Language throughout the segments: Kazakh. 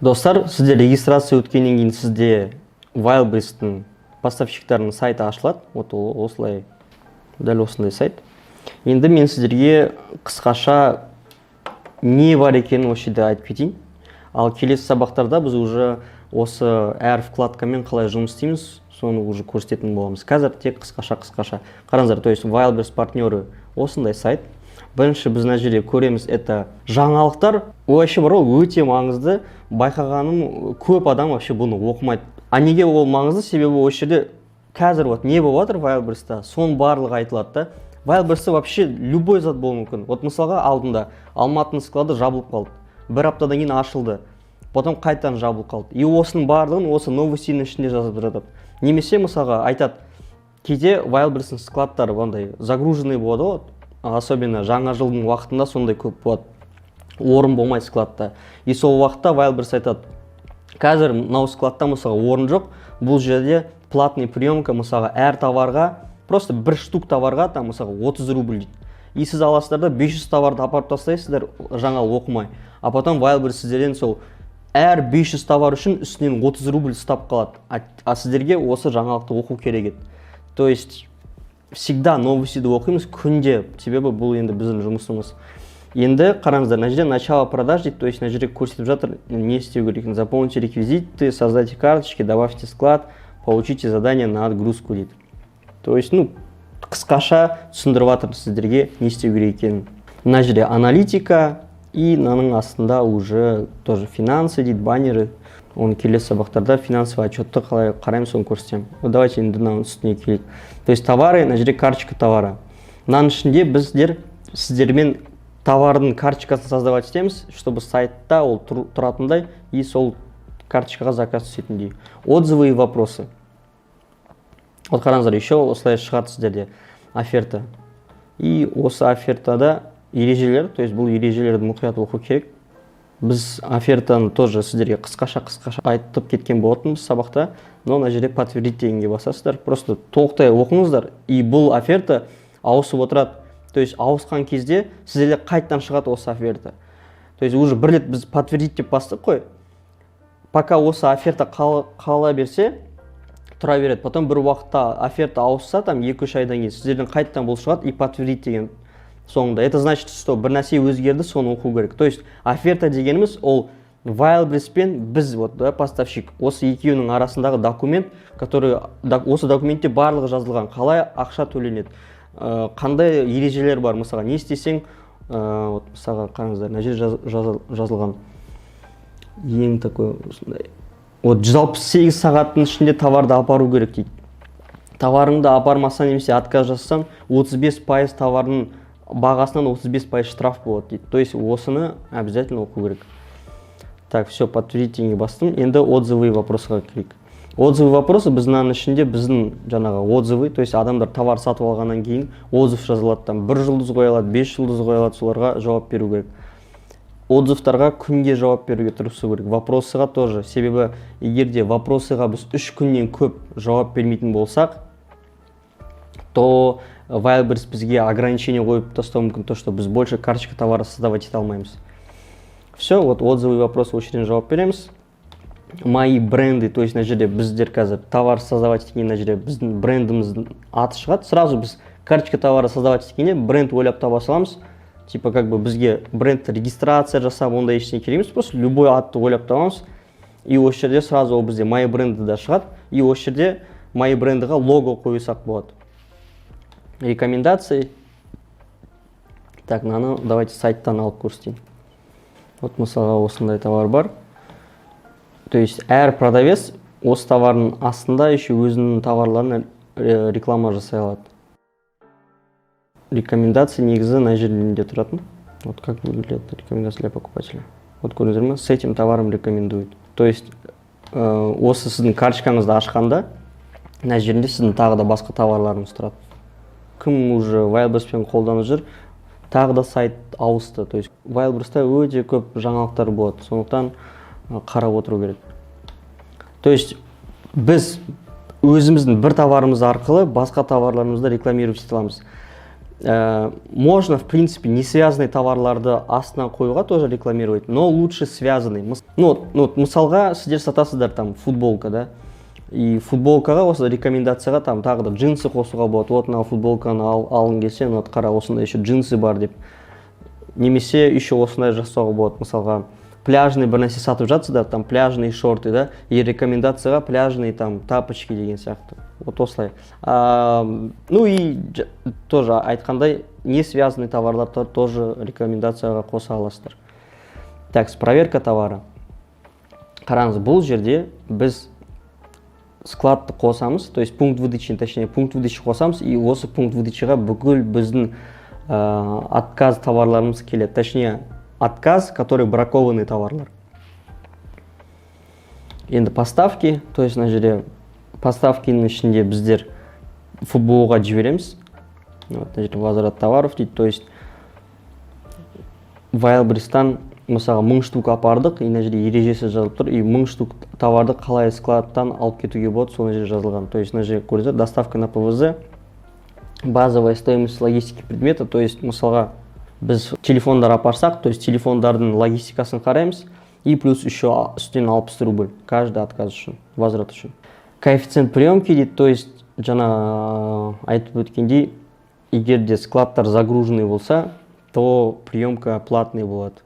Достар, сізде регистрация өткеннен кейін сізде Wildberries-тің поставщиктарының сайты ашылады. Вот осылай, дәл осындай сайт. Енді мен сіздерге қысқаша не бар екенін осы жерде айтып кетейін. Ал келесі сабақтарда біз уже осы әр вкладкамен қалай жұмыс істейміз, соны уже көрсететін боламыз. Қазір тек қысқаша. Қараңыздар, то есть Wildberries партнеры осындай сайт. Бірінші біз мына жерде көреміз, это жаңалықтар. Вообще бар ғой, өте маңызды. Байқағаным, көп адам вообще бұны оқымайды. А неге ол маңызды? Себебі осы жерде қазір вот не болып жатыр Wildberries-та, соның барлығы айтылады да. Wildberries-та вообще любой зат болуы мүмкін. Вот мысалға алдында Алматының склады жабылып қалды. Бір аптадан кейін ашылды. Потом қайтадан жабылып қалды. И осының барлығын осы новостінің ішінде жазып жатады. Немесе мысалға айтады, кейде Wildberries-тің складтары ондай загруженный болады ғой. Особенно жаңа жылдың уақытында сондай көп болады. Орын болмайды складта. И сол уақытта Wildberries айтады, қазір мынау складта мысалға орын жоқ, бұл жерде платный приемка мысалға әр товарға, просто бір штук товарға там мысалға 30 рубль дейді. И сіз аласыздар да 500 товарды апарып тастайсыздар жаңалық оқымай. А потом Wildberries сіздерден сол әр 500 товар үшін үстінен 30 рубль ұстап қалады. А сіздерге осы жаңалықты оқу керек еді. То есть всегда новостиді оқимыз күнде, себебі бұл енді біздің жұмысымыз. Енді қараңыздар, мына жерде начало продаж дейді, то есть мына жерде көрсетіп жатыр, не істеу керек. Заполните реквизиты, создайте карточки, добавьте склад, получите задание на отгрузку дейді. То есть, қысқаша түсіндіріп жатыр сіздерге не істеу керек екенін. Мына жерде аналитика и мынаның астында уже тоже финансы дейді, баннеры. Оны келесі сабақтарда финансовый отчетты қалай қараймын, соны көрсетемін. Давайте енді мынаның үстіне келейік. То есть товары, мына жерде карточка товара. Мынаның ішінде біздер сіздермен товардың карточкасын создавать етеміз, чтобы сайтта ол тұратындай и сол карточкаға заказ түсетіндей. Отзывы и вопросы. Вот қараңыздар, еще осылай шығады сіздерде оферта. И осы офертада ережелер, то есть бұл ережелерді мұқият оқу керек. Біз офертаны тоже сіздерге қысқаша айтып кеткен болатынбыз сабақта, но мына жерде подтвердить дегенге басасыздар. Просто толықтай оқыңыздар. И бұл оферта ауысып отырады. То есть ауысқан кезде сіздерде қайтадан шығады осы оферта. То есть уже бір рет біз подтвердить деп бастық қой. Пока осы оферта қала берсе, тұра береді. Потом бір уақытта оферта ауысса, там 2-3 айдан кейін сіздерден қайтадан бұл шығады и подтвердить деген соңында. Это значит, что бір нәрсе өзгерді, соны оқу керек. То есть оферта дегеніміз ол Wildberries пен біз, вот, да, поставщик, осы екеуінің арасындағы документ, который осы документте барлығы жазылған, қалай ақша төленеді, қандай ережелер бар, мысалға не істесең, вот мысалға қараңыздар, мына жерде жазылған ең такой осындай. Вот 168 сағаттың ішінде товарды апару керек дейді. Товарыңды апармасаң немесе отказ жасасаң, 35% товардың бағасынан 35% штраф болады дейді. То есть осыны обязательно оқу керек. Так, все, подтвердите бастым. Енді отзывы и вопросыға келейік. Отзывы и вопросы біздің ішінде біздің жаңағы отзывы, то есть адамдар товар сатып алғаннан кейін отзыв жазылады, там 1 жұлдыз қойылады, 5 жұлдыз қойылады, соларға жауап беру керек. Отзывтарға күнге жауап беруге тырысу керек. Вопросыға тоже. Себебі егерде вопросыға біз 3 күннен көп жауап бермейтін болсақ, то Wildberries бізге ограничение қойып тастауы мүмкін, то что біз больше карточка товара создавать ете алмаймыз. Все, вот отзывы и вопросы очереден жауап береміз. Мои бренды, то есть мына жерде біздер қазір товар создавать еткенде мына жерде біздің брендіміздің аты шығады. Сразу біз карточка товара создавать еткенде бренд ойлап таба саламыз. Типа как бы бізге бренд регистрация жасап, ондай ештеңе керек емес, просто любой атты ойлап табамыз. И осы жерде сразу ол бізде мои бренды да шығады. И осы жерде мои брендіға лого қойсақ болады. Рекомендации. Так, мынаны давайте сайттан алып көрсетейін. Вот мысалға осындай товар бар. То есть әр продавец осы товардың астында еще өзінің товарларына реклама жасай алады. Рекомендации негізі мына жерде тұратын. Вот как выглядит рекомендация для покупателя. Вот көрдіңіздер ме? С этим товаром рекомендует. То есть осы сіздің карточкаңызды ашқанда мына жерінде сіздің тағы да басқа товарларыңыз тұрады. Кім уже Wildberries-пен қолданып жүр, тағы да сайт ауысты. То есть Wildberries-та өте көп жаңалықтар болады. Сондықтан қарап отыру керек. То есть біз өзіміздің бір товарымыз арқылы басқа товарларымызды рекламировать ете аламыз. Можно, в принципе, не связанные товарларды астына қоюға тоже рекламировать, но лучше связанный. мысалға сіздер сатасыздар там футболка, да, и футболкаға осы рекомендацияға там тағы да джинсы қосуға болады. Вот мына футболканы алғың келсе, қара осындай еще джинсы бар деп. Немесе еще осындай жасауға болады. Мысалға пляжный бір нәрсе сатып жатсыздар, там пляжные шорты, да, и рекомендацияға пляжные там тапочки деген сияқты. Вот осылай. Ну и тоже айтқандай, не связанный товарлар тоже рекомендацияға қоса аласыздар. Так, проверка товара. Қараңыз, бұл жерде біз складты қосамыз, то есть пункт выдачи, точнее пункт выдачи қосамыз, и осы пункт выдачиға бүкіл біздің отказ товарларымыз келеді. Точнее, отказ, который бракованный товарлар. Енді поставки, то есть мына жерде поставкенің ішінде біздер фбо-ға жібереміз. Вот, мына жерде возврат товаров дейді, то есть Wildberries-тан мысалға 1000 штук апардық, и мына жерде ережесі жазылып тұр, и 1000 штук товарды қалай складтан алып кетуге болады, соны жерде жазылған. То есть мына жерде көрсетеді, доставка на ПВЗ, базовая стоимость логистики предмета, то есть мысалға біз телефондар апарсақ, то есть телефондардың логистикасын қараймыз, и плюс еще үстінен 60 рубль каждый отказ үшін, возврат үшін. Коэффициент приемки дейді, то есть жаңа айтып өткендей, егер де складтар загруженный болса, то приемка платный болады.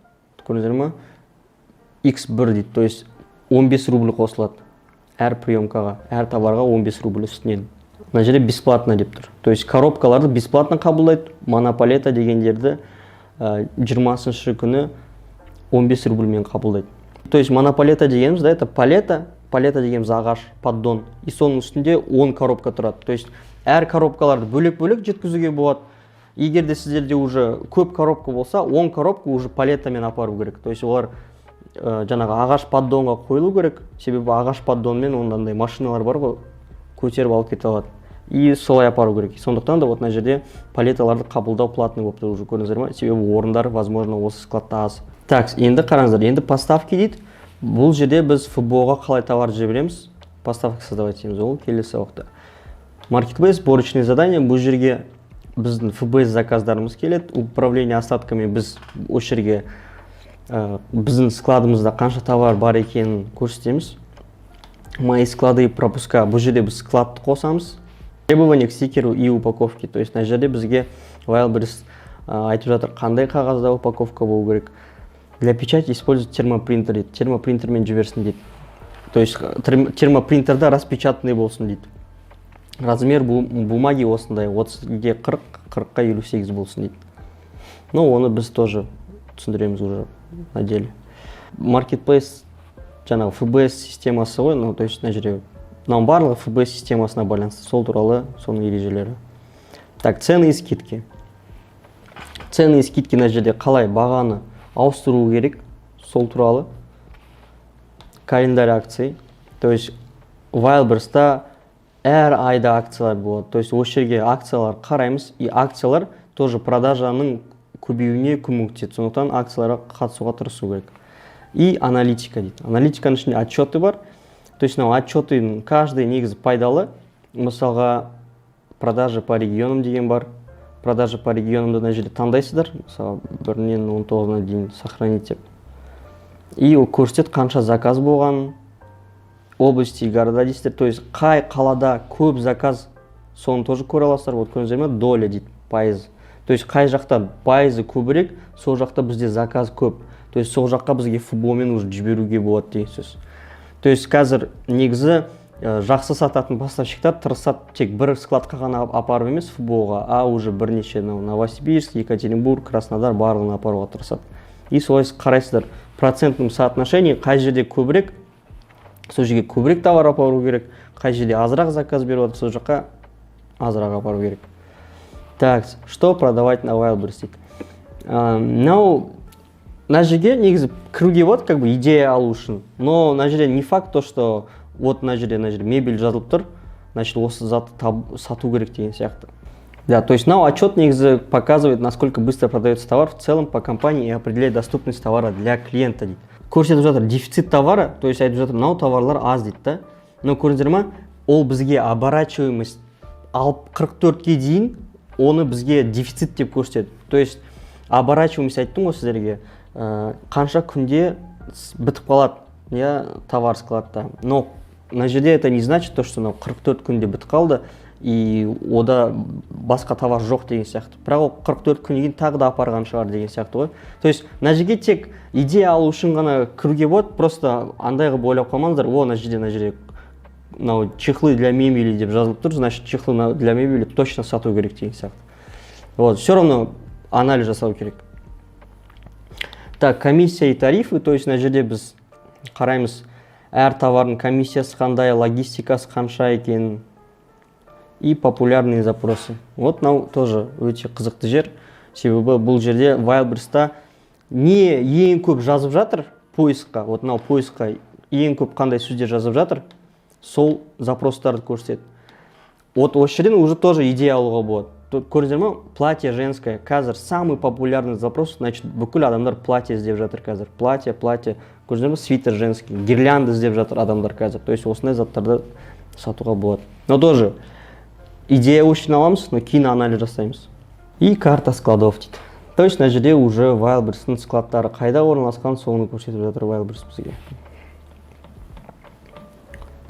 Көрдіңіздер ме? X1 дейді, то есть 15 рубль қосылады әр приемкаға, әр товарға 15 рубль үстінен. Мына жерде бесплатно деп тұр. То есть коробкаларды бесплатно қабылдайды, монополета дегендерді 20-шы күні 15 рубльмен қабылдайды. То есть монополета дегеніміз, да, это палета дегеніміз ағаш, поддон, и соның үстінде 10 коробка тұрады. То есть әр коробкаларды бөлек-бөлек жеткізуге болады. Егер де сіздерде уже көп коробка болса, 10 коробка уже палетамен апару керек. То есть олар жаңағы ағаш поддонға қойылу керек, себебі ағаш поддонмен ондандай машиналар бар ғой, көтеріп алып кете алады. И солай апару керек. Сондықтан да вот мына жерде палеталарды қабылдау платный болып тұр, уже көрдіңіздер ме? Себебі орындар, возможно, осы складта аз. Так, енді қараңыздар, енді поставки дейді. Бұл жерде біз фбо-ға қалай товар жібереміз? Поставка создавать етеміз, ол келесі уақытта. Marketplace, сборочные задания, бұл жерге біздің ФБС заказдарымыз келеді, управление остатками біз осы жерге біздің складымызда қанша товар бар екенін көрсетеміз. Мои склады пропуска, бұл жерде біз складты қосамыз. Требования к стикеру и упаковке, то есть мына жерде бізге Wildberries айтып жатыр, қандай қағазда упаковка болу керек. Для печати использовать термопринтер дейді, термопринтермен жіберсін дейді. То есть термопринтерда распечатанный болсын дейді. Размер бумаги осындай 30-ге 40, 40-қа 58 болсын дейді. Но оны біз тоже түсіндіреміз уже на деле. Marketplace жаңағы ФБС системасы ғой, ну то есть мына жерде мынау барлығы ФБС системасына байланысты, сол туралы соның ережелері. Так, цены и скидки. Цены и скидки мына жерде қалай бағаны ауыстыру керек, сол туралы. Календарь акций. То есть Wildberries-та әр айда акциялар болады. То есть осы жерге акциялар қараймыз, и акциялар тоже продажаның көбеюіне көмектеседі. Сондықтан акцияларға қатысуға тырысу керек. И аналитика дейді. Аналитиканың ішінде отчеты бар. То есть отчеты каждый негізі пайдалы. Мысалға продажа по регионам деген бар. Продажа по регионамды мына жерде таңдайсыздар. Мысалы 1-нен 19-на дейін сохранить деп. И көрсетеді қанша заказ болған, области и города дейсіздер. То есть қай қалада көп заказ, соны тоже көре аласыздар. Вот көрдіңіздер ме? Доля дейді, пайыз. То есть қай жақта пайызы көбірек, сол жақта бізде заказ көп. То есть сол жаққа бізге фбо-мен уже жіберуге болады деген сөз. То есть қазір негізі жақсы сататын поставщиктар тырысады тек бір складқа ғана апарып емес фбо-ға, а уже бірнеше Новосибирск, Екатеринбург, Краснодар барлығын апаруға тырысады. И солай қарайсыздар процентным соотношение, қай жерде көбірек, сол жерге көбірек товар апару керек, қай жерде азырақ заказ беріп, сол жаққа азырақ апару керек. Так, что продавать на Wildberries? На жерге негізі кіруге болады, как бы идея алу үшін. Но на жерде не факт то, что вот на жерде мебель жазылып тұр, значит осы затты сату керек деген сияқты. Да, то есть отчет негізі показывает, насколько быстро продается товар в целом по компании и определяет доступность товара для клиента дейді. Көрсетіп жатыр дефицит товара, то есть айтып жатыр, товарлар аз дейді да. Но көрдіңіздер ме, ол бізге оборачиваемость 44-ге дейін оны бізге дефицит деп көрсетеді. То есть оборачиваемость айттым ғой сіздерге, қанша күнде бітіп қалады, иә, товар складта. Но мына жерде это не значит то, что 44 күнде бітіп қалды и ода басқа товар жоқ деген сияқты. Бірақ ол 44 күннен кейін тағы да апарған шығар деген сияқты ғой. То есть мына жерге тек идея алу үшін ғана кіруге болады, просто андай қылып ойлап қалмаңыздар, мына жерде мынау чехлы для мебели деп жазылып тұр, значит чехлы для мебели точно сату керек деген сияқты. Вот, все равно анализ жасау керек. Так, комиссия и тарифы, то есть мына жерде біз қараймыз әр товардың комиссиясы қандай, логистикасы қанша екен и популярные запросы. Вот мынау тоже өте қызықты жер. Себебі бұл жерде Wildberries'та не ең көп жазып жатыр поискқа, вот мынау поискқа ең көп қандай сөздер жазып жатыр, сол запростарды көрсетеді. Вот осы жерден уже тоже идея алуға болады. Көрдіңіздер ме? Платье женское. Қазір самый популярный запрос, значит, бүкіл адамдар платье іздеп жатыр қазір. Платье. Көрдіңіздер ме? Свитер женский. Гирлянда іздеп жатыр адамдар қазір. То есть осындай заттарды сатуға болады. Но тоже идея үшін аламыз, но кейін анализ жасаймыз. И карта складов дейді. То есть мына жерде уже Wildberries'тің складтары қайда орналасқан, соны көрсетіп жатыр Wildberries бізге.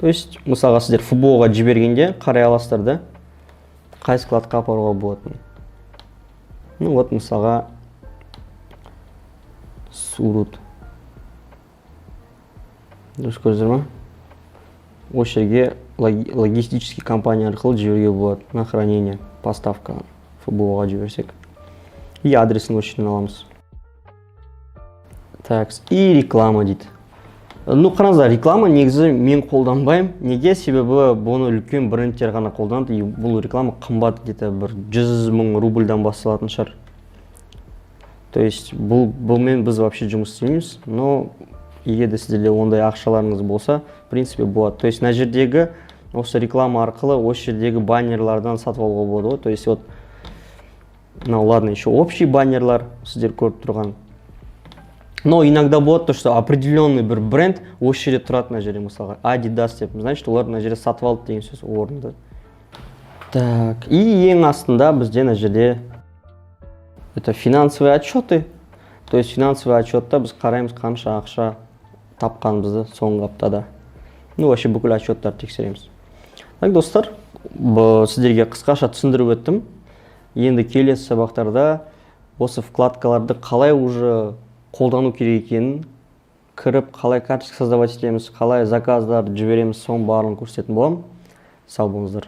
То есть мысалға сіздер футболға жібергенде қарай аласыздар да, қай складқа апаруға болатынын. Ну вот мысалға Сурут. Дұрыс көрдіңіздер ме? Осы жерге логистический компания арқылы жіберуге болады на хранение, поставка футболға жіберсек. И адресын осы жерден аламыз. Так, и реклама дейді. Ну, қараңыздар, реклама негізі мен қолданбаймын. Неге? Себебі бұны үлкен брендтер ғана қолданады, и бұл реклама қымбат, где-то бір 100 000 рубльдан басталатын шығар. То есть бұлмен біз вообще жұмыс істемейміз, но егер де сіздерде ондай ақшаларыңыз болса, в принципе болады. То есть мына жердегі осы реклама арқылы осы жердегі баннерлардан сатып алуға болады ғой. То есть вот, ну ладно, еще общий баннерлар сіздер көріп тұрған. Но иногда болады то, что определенный бір бренд осы жерде тұрады мына жерде, мысалға Adidas деп, значит, олар мына жерде сатып алды деген сөз орынды. Так, и ең астында бізде мына жерде это финансовые отчеты. То есть финансовый отчетта біз қараймыз қанша ақша тапқанымызды соңғы аптада. Ну, вообще бүкіл отчеттарды тексереміз. Так, достар, сіздерге қысқаша түсіндіріп өттім. Енді келесі сабақтарда осы вкладкаларды қалай уже қолдану керек екенін, кіріп қалай карточка создавать етеміз, қалай заказдар жібереміз, соның барлығын көрсететін боламын. Сау болыңыздар.